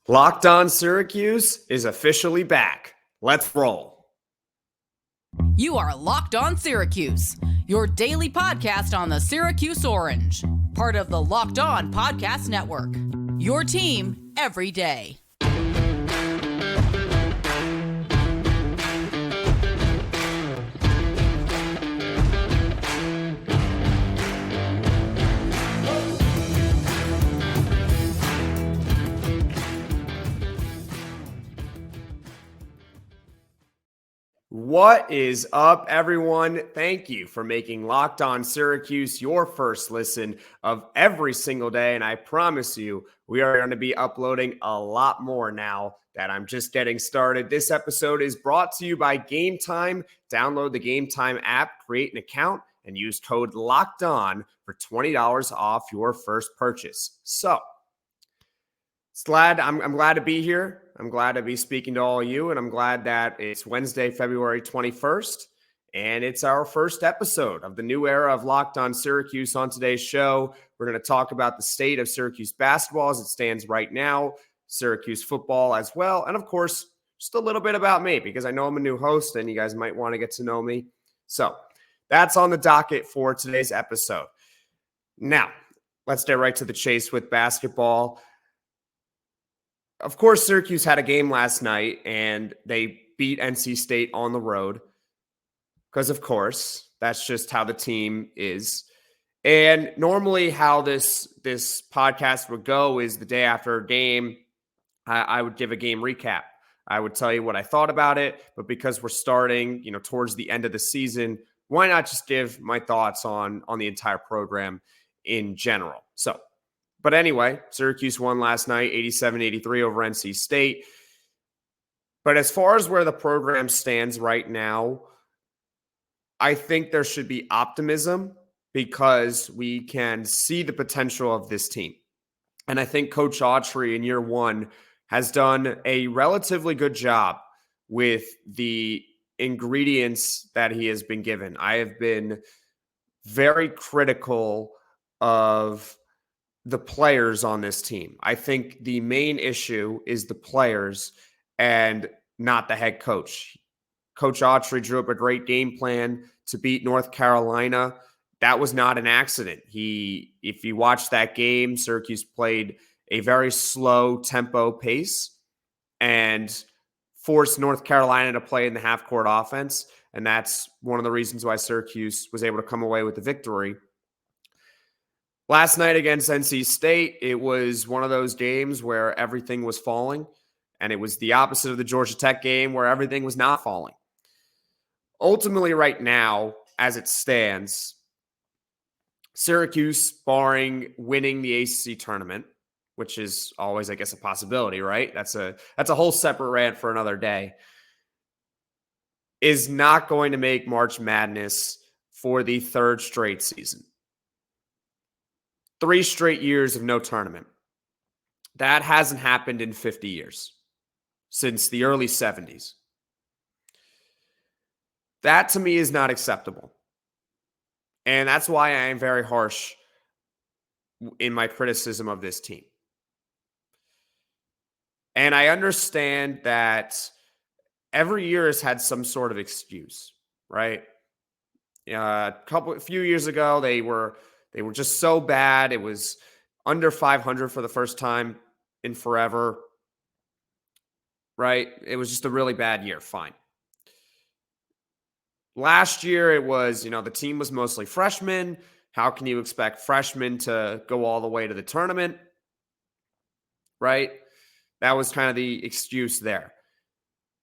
Locked On Syracuse is officially back. Let's roll. You are Locked On Syracuse, your daily podcast on the Syracuse Orange, part of the Locked On Podcast Network. Your team every day. What is up, everyone? Thank you for making Locked On Syracuse your first listen of every single day. And I promise you, we are going to be uploading a lot more now that I'm just getting started. This episode is brought to you by Gametime. Download the Gametime app, create an account, and use code LOCKEDON for $20 off your first purchase. So, I'm glad to be here. I'm glad to be speaking to all of you, and I'm glad that it's Wednesday, February 21st, and it's our first episode of the new era of Locked On Syracuse. On today's show, we're going to talk about the state of Syracuse basketball as it stands right now, Syracuse football as well, and of course, just a little bit about me because I know I'm a new host, and you guys might want to get to know me. So that's on the docket for today's episode. Now, let's get right to the chase with basketball. Of course, Syracuse had a game last night, and they beat NC State on the road because, of course, that's just how the team is. And normally how this podcast would go is the day after a game, I would give a game recap. I would tell you what I thought about it, but because we're starting, towards the end of the season, why not just give my thoughts on the entire program in general? But anyway, Syracuse won last night, 87-83 over NC State. But as far as where the program stands right now, I think there should be optimism because we can see the potential of this team. And I think Coach Autry in year one has done a relatively good job with the ingredients that he has been given. I have been very critical of the players on this team. I think the main issue is the players and not the head coach. Coach Autry drew up a great game plan to beat North Carolina. That was not an accident. If you watch that game, Syracuse played a very slow tempo pace and forced North Carolina to play in the half-court offense. And that's one of the reasons why Syracuse was able to come away with the victory. Last night against NC State, it was one of those games where everything was falling, and it was the opposite of the Georgia Tech game where everything was not falling. Ultimately, right now, as it stands, Syracuse, barring winning the ACC tournament, which is always, I guess, a possibility, right? That's a whole separate rant for another day, is not going to make March Madness for the third straight season. 3 straight years of no tournament. That hasn't happened in 50 years, since the early 70s. That, to me, is not acceptable. And that's why I am very harsh in my criticism of this team. And I understand that every year has had some sort of excuse, right? A few years ago, they were just so bad. It was under 500 for the first time in forever, right? It was just a really bad year. Fine. Last year, it was, the team was mostly freshmen. How can you expect freshmen to go all the way to the tournament, right? That was kind of the excuse there.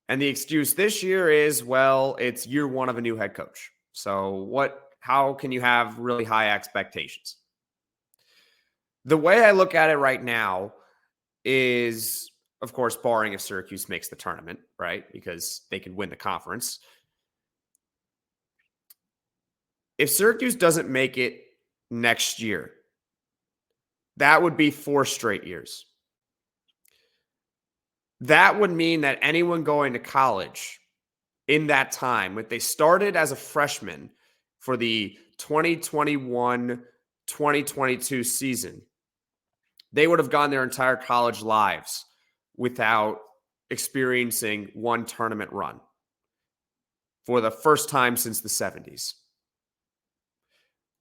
And the excuse this year is, well, it's year one of a new head coach. So how can you have really high expectations? The way I look at it right now is, of course, barring if Syracuse makes the tournament, right? Because they could win the conference. If Syracuse doesn't make it next year, that would be 4 straight years. That would mean that anyone going to college in that time, if they started as a freshman for the 2021-2022 season, they would have gone their entire college lives without experiencing one tournament run for the first time since the 70s.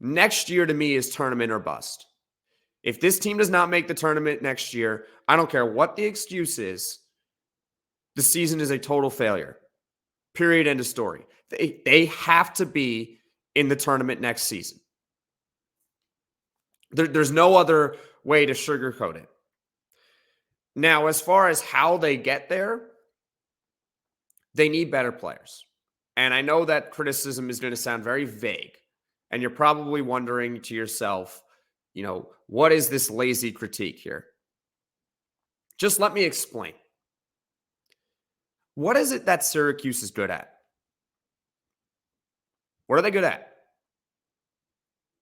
Next year to me is tournament or bust. If this team does not make the tournament next year, I don't care what the excuse is, the season is a total failure. Period. End of story. They have to be in the tournament next season. There's no other way to sugarcoat it. Now, as far as how they get there, they need better players. And I know that criticism is going to sound very vague. And you're probably wondering to yourself, what is this lazy critique here? Just let me explain. What is it that Syracuse is good at? What are they good at?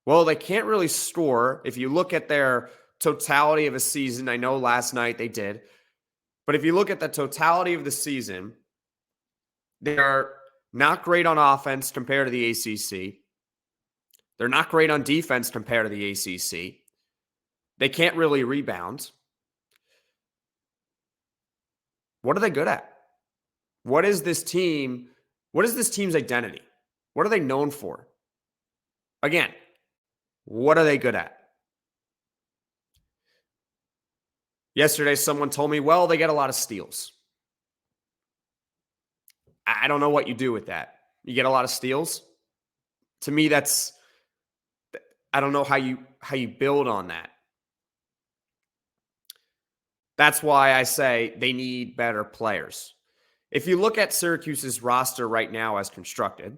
Well, they can't really score. If you look at their totality of a season, I know last night they did, but if you look at the totality of the season, they are not great on offense compared to the ACC. They're not great on defense compared to the ACC. They can't really rebound. What are they good at? What is this team's identity? What are they known for? Again, what are they good at? Yesterday, someone told me, well, they get a lot of steals. I don't know what you do with that. You get a lot of steals? To me, I don't know how you build on that. That's why I say they need better players. If you look at Syracuse's roster right now as constructed,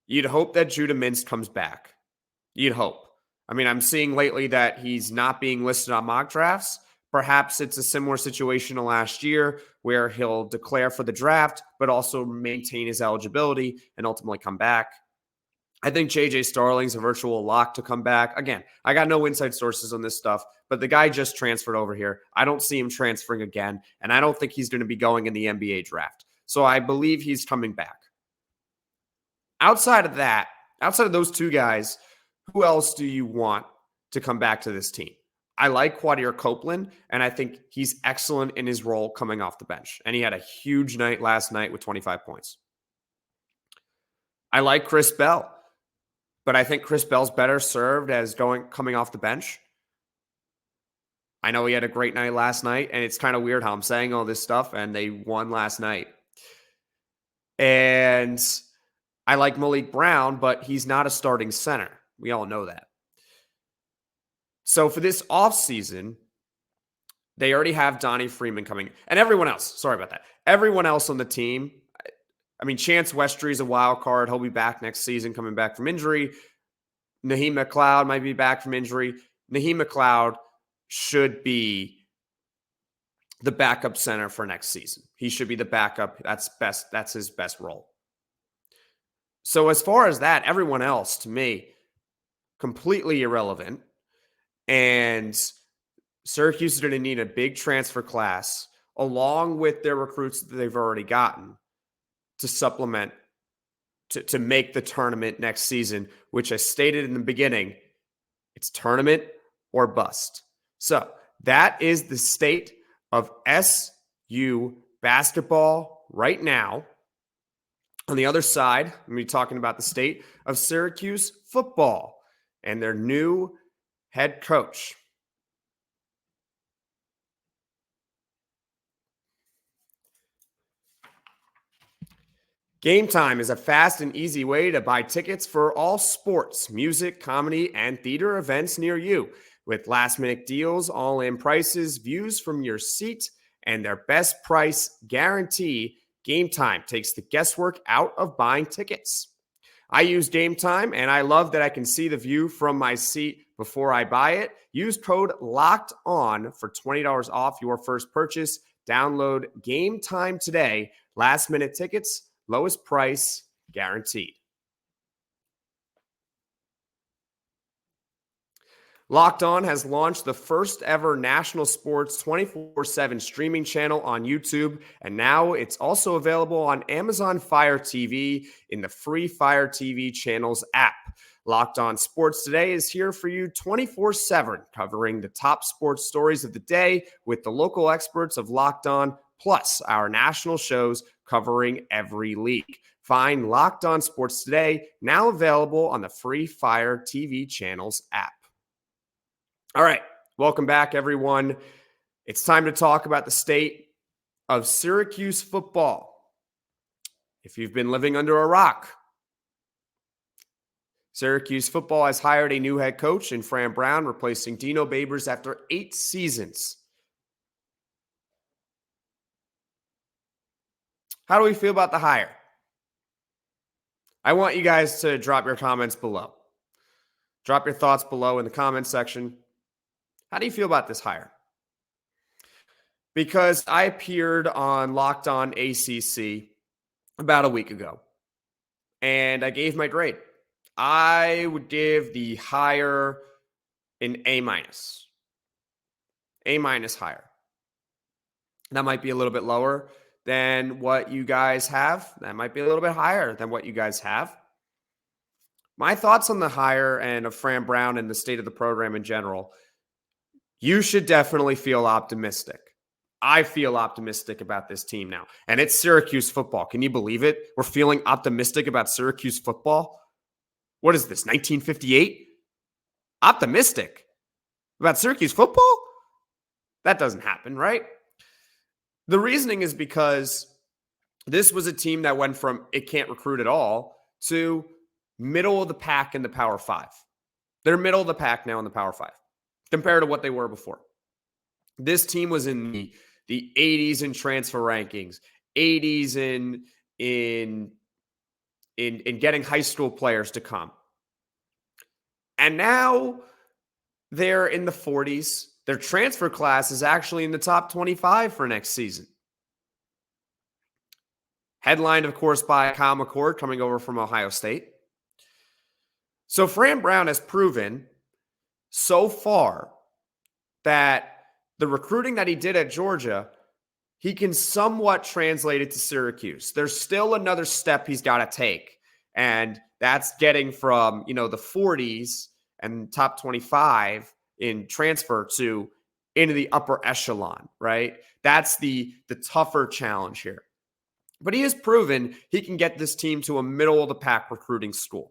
you'd hope that Judah Mintz comes back. You'd hope. I mean, I'm seeing lately that he's not being listed on mock drafts. Perhaps it's a similar situation to last year where he'll declare for the draft, but also maintain his eligibility and ultimately come back. I think J.J. Starling's a virtual lock to come back. Again, I got no inside sources on this stuff, but the guy just transferred over here. I don't see him transferring again, and I don't think he's going to be going in the NBA draft. So I believe he's coming back. Outside of those two guys, who else do you want to come back to this team? I like Quadir Copeland, and I think he's excellent in his role coming off the bench. And he had a huge night last night with 25 points. I like Chris Bell, but I think Chris Bell's better served as coming off the bench. I know he had a great night last night, and it's kind of weird how I'm saying all this stuff, and they won last night. And I like Malik Brown, but he's not a starting center. We all know that. So for this offseason, they already have Donnie Freeman coming. And everyone else, sorry about that. Everyone else on the team, I mean, Chance Westry is a wild card. He'll be back next season, coming back from injury. Naheem McLeod might be back from injury. Naheem McLeod should be the backup center for next season. He should be the backup. That's his best role. So as far as that, everyone else, to me, completely irrelevant. And Syracuse is going to need a big transfer class along with their recruits that they've already gotten to supplement, to make the tournament next season, which I stated in the beginning, it's tournament or bust. So that is the state of SU basketball right now. On the other side, I'm going to be talking about the state of Syracuse football and their new head coach. Gametime is a fast and easy way to buy tickets for all sports, music, comedy, and theater events near you. With last-minute deals, all-in prices, views from your seat, and their best price guarantee, Gametime takes the guesswork out of buying tickets. I use Gametime, and I love that I can see the view from my seat before I buy it. Use code LOCKEDON for $20 off your first purchase. Download Gametime today. Last-minute tickets, lowest price guaranteed. Locked On has launched the first ever national sports 24/7 streaming channel on YouTube, and now it's also available on Amazon Fire TV in the free Fire TV channels app. Locked On Sports Today is here for you 24/7, covering the top sports stories of the day with the local experts of Locked On, plus our national shows covering every league. Find Locked On Sports Today, now available on the free Fire TV channels app. All right, welcome back, everyone. It's time to talk about the state of Syracuse football. If you've been living under a rock, Syracuse football has hired a new head coach in Fran Brown, replacing Dino Babers after 8 seasons. How do we feel about the hire? I want you guys to drop your comments below. Drop your thoughts below in the comments section. How do you feel about this hire? Because I appeared on Locked On ACC about a week ago, and I gave my grade. I would give the hire an A-. A- hire. That might be a little bit lower than what you guys have. That might be a little bit higher than what you guys have. My thoughts on the hire and of Fran Brown and the state of the program in general, you should definitely feel optimistic. I feel optimistic about this team now. And it's Syracuse football. Can you believe it? We're feeling optimistic about Syracuse football. What is this, 1958? Optimistic about Syracuse football? That doesn't happen, right? The reasoning is because this was a team that went from it can't recruit at all to middle of the pack in the Power 5. They're middle of the pack now in the Power 5 compared to what they were before. This team was in the 80s in transfer rankings, 80s in getting high school players to come. And now they're in the 40s. Their transfer class is actually in the top 25 for next season. Headlined, of course, by Kyle McCord coming over from Ohio State. So Fran Brown has proven so far that the recruiting that he did at Georgia, he can somewhat translate it to Syracuse. There's still another step he's got to take. And that's getting from, the 40s and top 25 in transfer to into the upper echelon, right? That's the tougher challenge here. But he has proven he can get this team to a middle of the pack recruiting school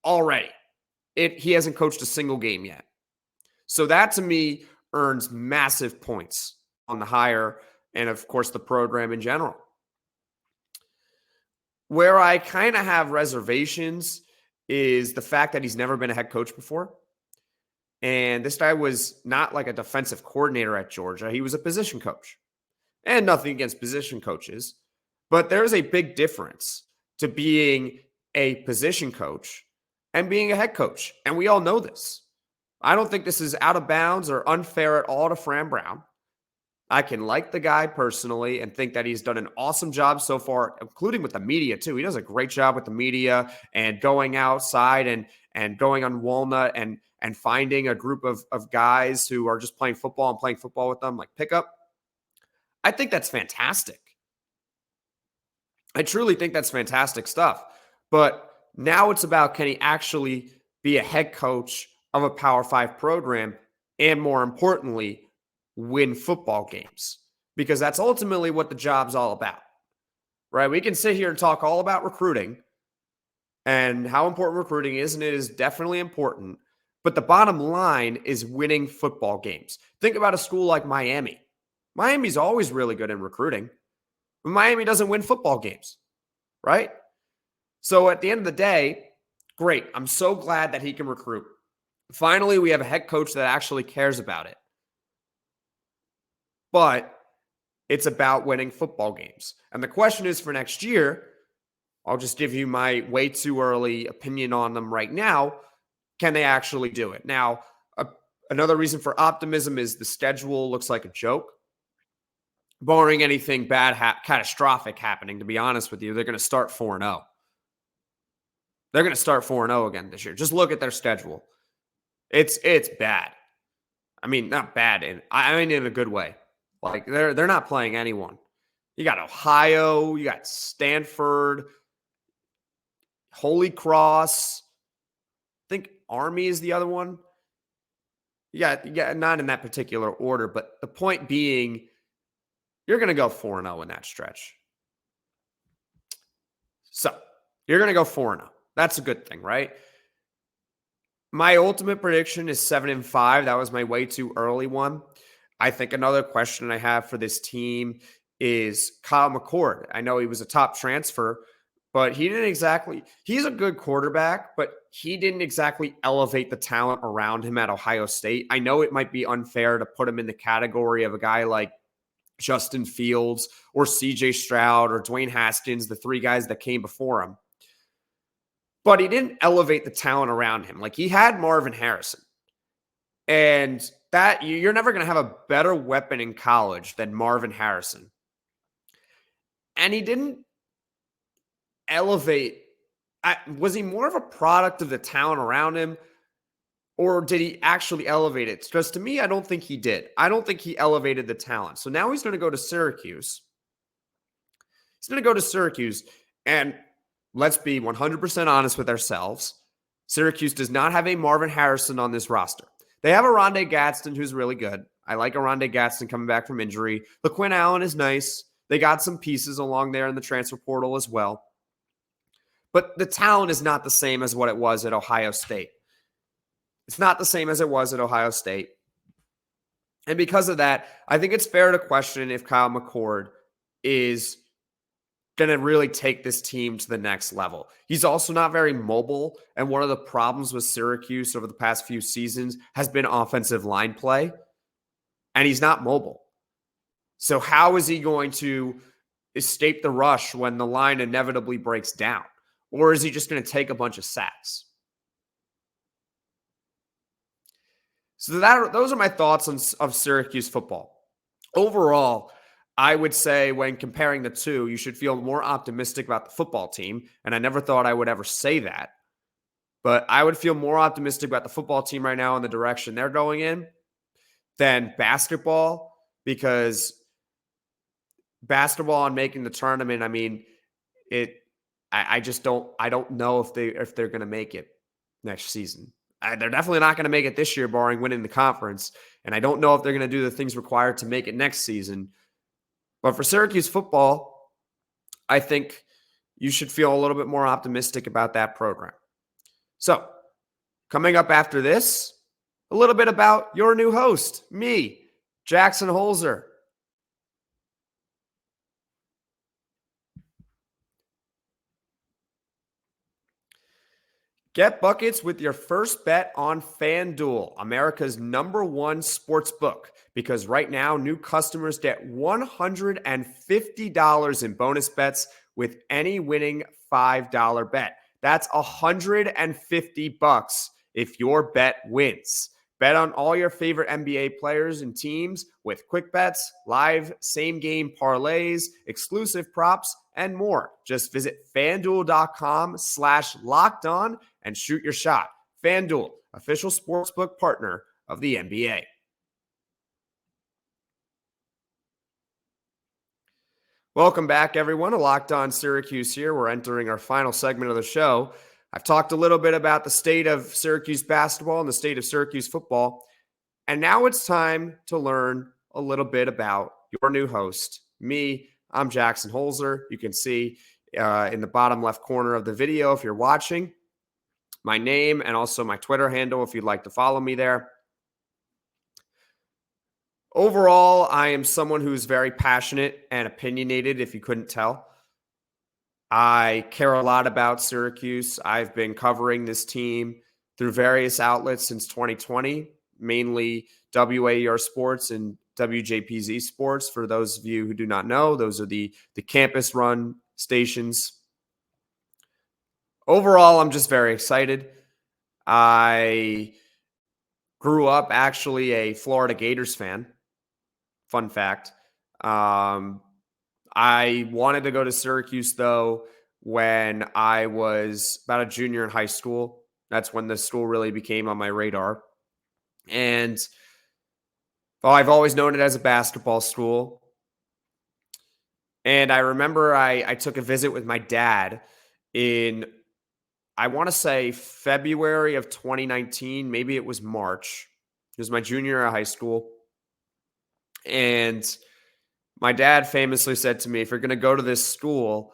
already. He hasn't coached a single game yet. So that to me earns massive points on the hire and, of course, the program in general. Where I kind of have reservations is the fact that he's never been a head coach before. And this guy was not like a defensive coordinator at Georgia. He was a position coach. And nothing against position coaches, but there's a big difference to being a position coach and being a head coach. And we all know this. I don't think this is out of bounds or unfair at all to Fran Brown. I can like the guy personally and think that he's done an awesome job so far, including with the media too. He does a great job with the media and going outside and going on Walnut and finding a group of guys who are just playing football and playing football with them, like pickup. I think that's fantastic. I truly think that's fantastic stuff. But now it's about, can he actually be a head coach of a Power 5 program and, more importantly, win football games? Because that's ultimately what the job's all about, right? We can sit here and talk all about recruiting and how important recruiting is, and it is definitely important. But the bottom line is winning football games. Think about a school like Miami. Miami's always really good in recruiting, but Miami doesn't win football games, right? So at the end of the day, great. I'm so glad that he can recruit. Finally, we have a head coach that actually cares about it. But it's about winning football games. And the question is for next year, I'll just give you my way too early opinion on them right now. Can they actually do it? Now, another reason for optimism is the schedule looks like a joke. Barring anything bad, catastrophic happening, to be honest with you, they're going to start 4-0. They're going to start 4-0 again this year. Just look at their schedule. It's bad. I mean, not bad. I mean in a good way. Like, they're not playing anyone. You got Ohio. You got Stanford. Holy Cross. Army is the other one. Yeah, not in that particular order, but the point being, you're going to go 4-0 in that stretch. So you're going to go 4-0. That's a good thing, right? My ultimate prediction is 7-5. That was my way too early one. I think another question I have for this team is Kyle McCord. I know he was a top transfer, but he's a good quarterback, but he didn't exactly elevate the talent around him at Ohio State. I know it might be unfair to put him in the category of a guy like Justin Fields or CJ Stroud or Dwayne Haskins, the three guys that came before him. But he didn't elevate the talent around him. Like, he had Marvin Harrison. And that you're never going to have a better weapon in college than Marvin Harrison. And he didn't elevate. Was he more of a product of the talent around him? Or did he actually elevate it? Because to me, I don't think he did. I don't think he elevated the talent. So now he's going to go to Syracuse. And let's be 100% honest with ourselves. Syracuse does not have a Marvin Harrison on this roster. They have Oronde Gadsden, who's really good. I like Oronde Gadsden coming back from injury. LaQuinn Allen is nice. They got some pieces along there in the transfer portal as well. But the talent is not the same as what it was at Ohio State. It's not the same as it was at Ohio State. And because of that, I think it's fair to question if Kyle McCord is going to really take this team to the next level. He's also not very mobile. And one of the problems with Syracuse over the past few seasons has been offensive line play. And he's not mobile. So how is he going to escape the rush when the line inevitably breaks down? Or is he just going to take a bunch of sacks? So those are my thoughts of Syracuse football. Overall, I would say when comparing the two, you should feel more optimistic about the football team. And I never thought I would ever say that. But I would feel more optimistic about the football team right now in the direction they're going in than basketball, because basketball and making the tournament, I mean, I don't know if they're going to make it next season. They're definitely not going to make it this year, barring winning the conference. And I don't know if they're going to do the things required to make it next season. But for Syracuse football, I think you should feel a little bit more optimistic about that program. So, coming up after this, a little bit about your new host, me, Jackson Holzer. Get buckets with your first bet on FanDuel, America's #1 sports book, because right now new customers get $150 in bonus bets with any winning $5 bet. That's $150 if your bet wins. Bet on all your favorite NBA players and teams with quick bets, live same-game parlays, exclusive props, and more. Just visit FanDuel.com/LockedOn and shoot your shot. FanDuel, official sportsbook partner of the NBA. Welcome back, everyone, to Locked On Syracuse here. We're entering our final segment of the show. I've talked a little bit about the state of Syracuse basketball and the state of Syracuse football. And now it's time to learn a little bit about your new host, me. I'm Jackson Holzer. You can see in the bottom left corner of the video, if you're watching, my name and also my Twitter handle if you'd like to follow me there. Overall, I am someone who's very passionate and opinionated, if you couldn't tell. I care a lot about Syracuse. I've been covering this team through various outlets since 2020, mainly WAER Sports and WJPZ Sports. For those of you who do not know, those are the campus-run stations. Overall, I'm just very excited. I grew up actually a Florida Gators fan. Fun fact. I wanted to go to Syracuse, though, when I was about a junior in high school. That's when the school really became on my radar. And I've always known it as a basketball school. And I remember I took a visit with my dad in I want to say February of 2019. Maybe it was March. It was my junior year of high school. And my dad famously said to me, if you're going to go to this school,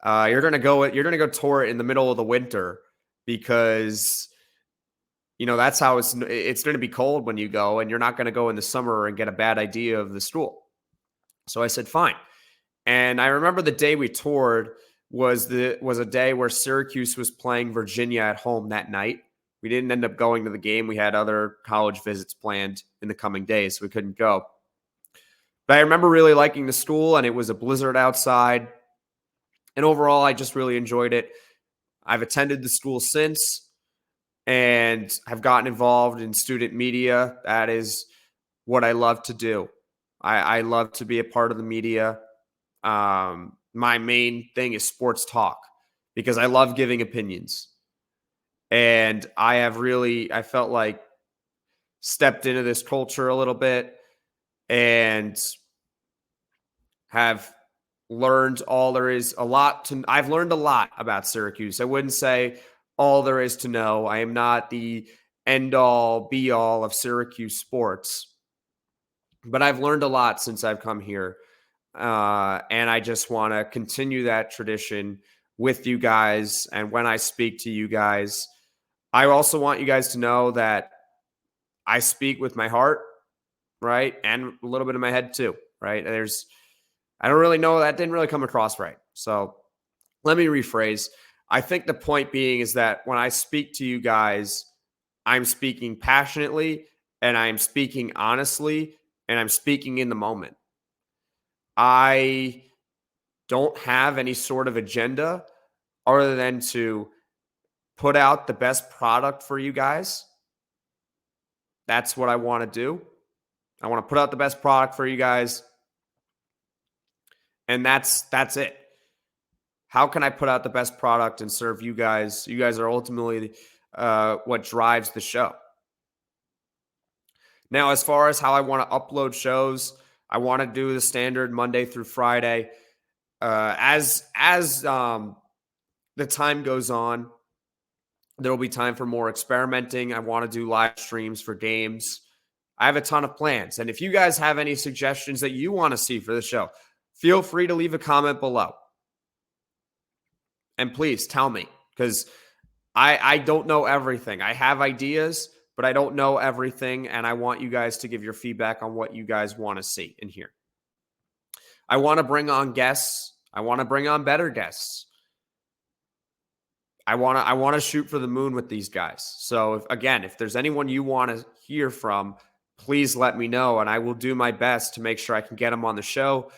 you're going to go tour it in the middle of the winter because, that's how it's going to be cold when you go, and you're not going to go in the summer and get a bad idea of the school. So I said, fine. And I remember the day we toured was a day where Syracuse was playing Virginia at home that night. We didn't end up going to the game. We had other college visits planned in the coming days, so we couldn't go. But I remember really liking the school, and it was a blizzard outside. And overall, I just really enjoyed it. I've attended the school since, and have gotten involved in student media. That is what I love to do. I love to be a part of the media. My main thing is sports talk because I love giving opinions. And I felt like stepped into this culture a little bit and have learned all there is I've learned a lot about Syracuse. I wouldn't say all there is to know. I am not the end all be all of Syracuse sports, but I've learned a lot since I've come here. And I just want to continue that tradition with you guys. And when I speak to you guys, I also want you guys to know that I speak with my heart, right? And a little bit of my head too, right? I don't really know, that didn't really come across right. So let me rephrase. I think the point being is that when I speak to you guys, I'm speaking passionately and I'm speaking honestly and I'm speaking in the moment. I don't have any sort of agenda other than to put out the best product for you guys. That's what I want to do. I want to put out the best product for you guys. And that's it. How can I put out the best product and serve you guys? You guys are ultimately what drives the show. Now, as far as how I want to upload shows, I want to do the standard Monday through Friday. As the time goes on, there will be time for more experimenting. I want to do live streams for games. I have a ton of plans. And if you guys have any suggestions that you want to see for the show, feel free to leave a comment below. And please tell me, because I don't know everything. I have ideas, but I don't know everything. And I want you guys to give your feedback on what you guys want to see and hear. I want to bring on guests. I want to bring on better guests. I want to shoot for the moon with these guys. So if there's anyone you want to hear from, please let me know. And I will do my best to make sure I can get them on the show.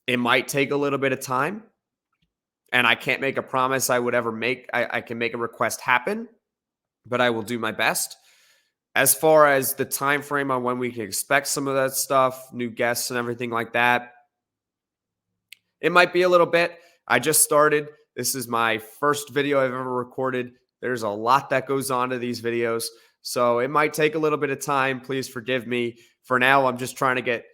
It might take a little bit of time. And I can't make a promise I would ever make. I can make a request happen, but I will do my best. As far as the time frame on when we can expect some of that stuff, new guests and everything like that, it might be a little bit. I just started. This is my first video I've ever recorded. There's a lot that goes on to these videos, so it might take a little bit of time. Please forgive me. For now, I'm just trying to get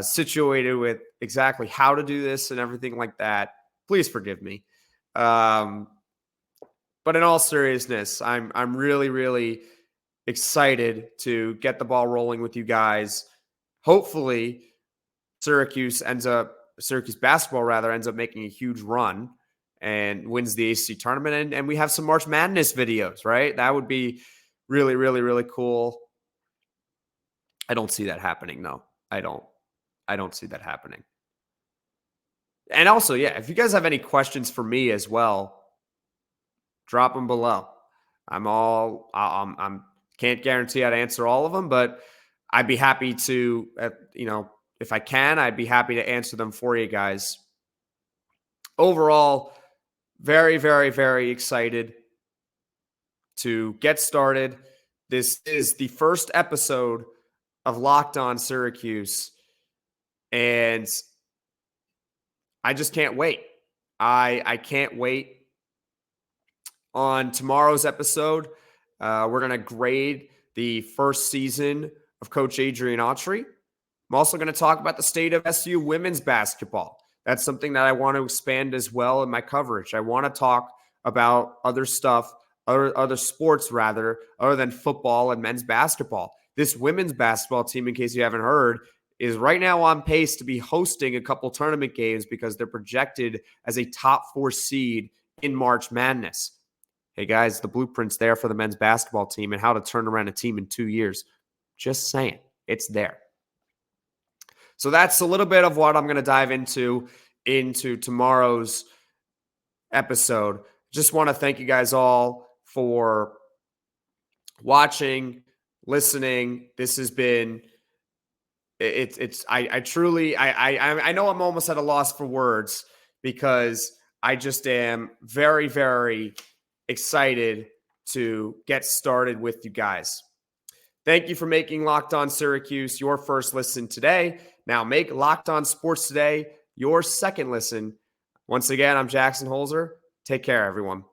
situated with exactly how to do this and everything like that. Please forgive me. But in all seriousness, I'm really, really excited to get the ball rolling with you guys. Hopefully, Syracuse basketball ends up making a huge run and wins the ACC tournament. And we have some March Madness videos, right? That would be really, really, really cool. I don't see that happening, though. I don't see that happening. And also, yeah, if you guys have any questions for me as well, drop them below. I'm can't guarantee I'd answer all of them, but I'd be happy to, if I can, I'd be happy to answer them for you guys. Overall, very, very, very excited to get started. This is the first episode of Locked On Syracuse, and I just can't wait. I can't wait. On tomorrow's episode, we're going to grade the first season of Coach Adrian Autry. I'm also going to talk about the state of SU women's basketball. That's something that I want to expand as well in my coverage. I want to talk about other stuff, other sports rather, other than football and men's basketball. This women's basketball team, in case you haven't heard, is right now on pace to be hosting a couple tournament games because they're projected as a top 4 seed in March Madness. Hey guys, the blueprint's there for the men's basketball team and how to turn around a team in 2 years. Just saying, it's there. So that's a little bit of what I'm going to dive into tomorrow's episode. Just want to thank you guys all for watching, listening. This has been I truly know I'm almost at a loss for words because I just am very, very excited to get started with you guys. Thank you for making Locked On Syracuse your first listen today. Now make Locked On Sports Today your second listen. Once again, I'm Jackson Holzer. Take care, everyone.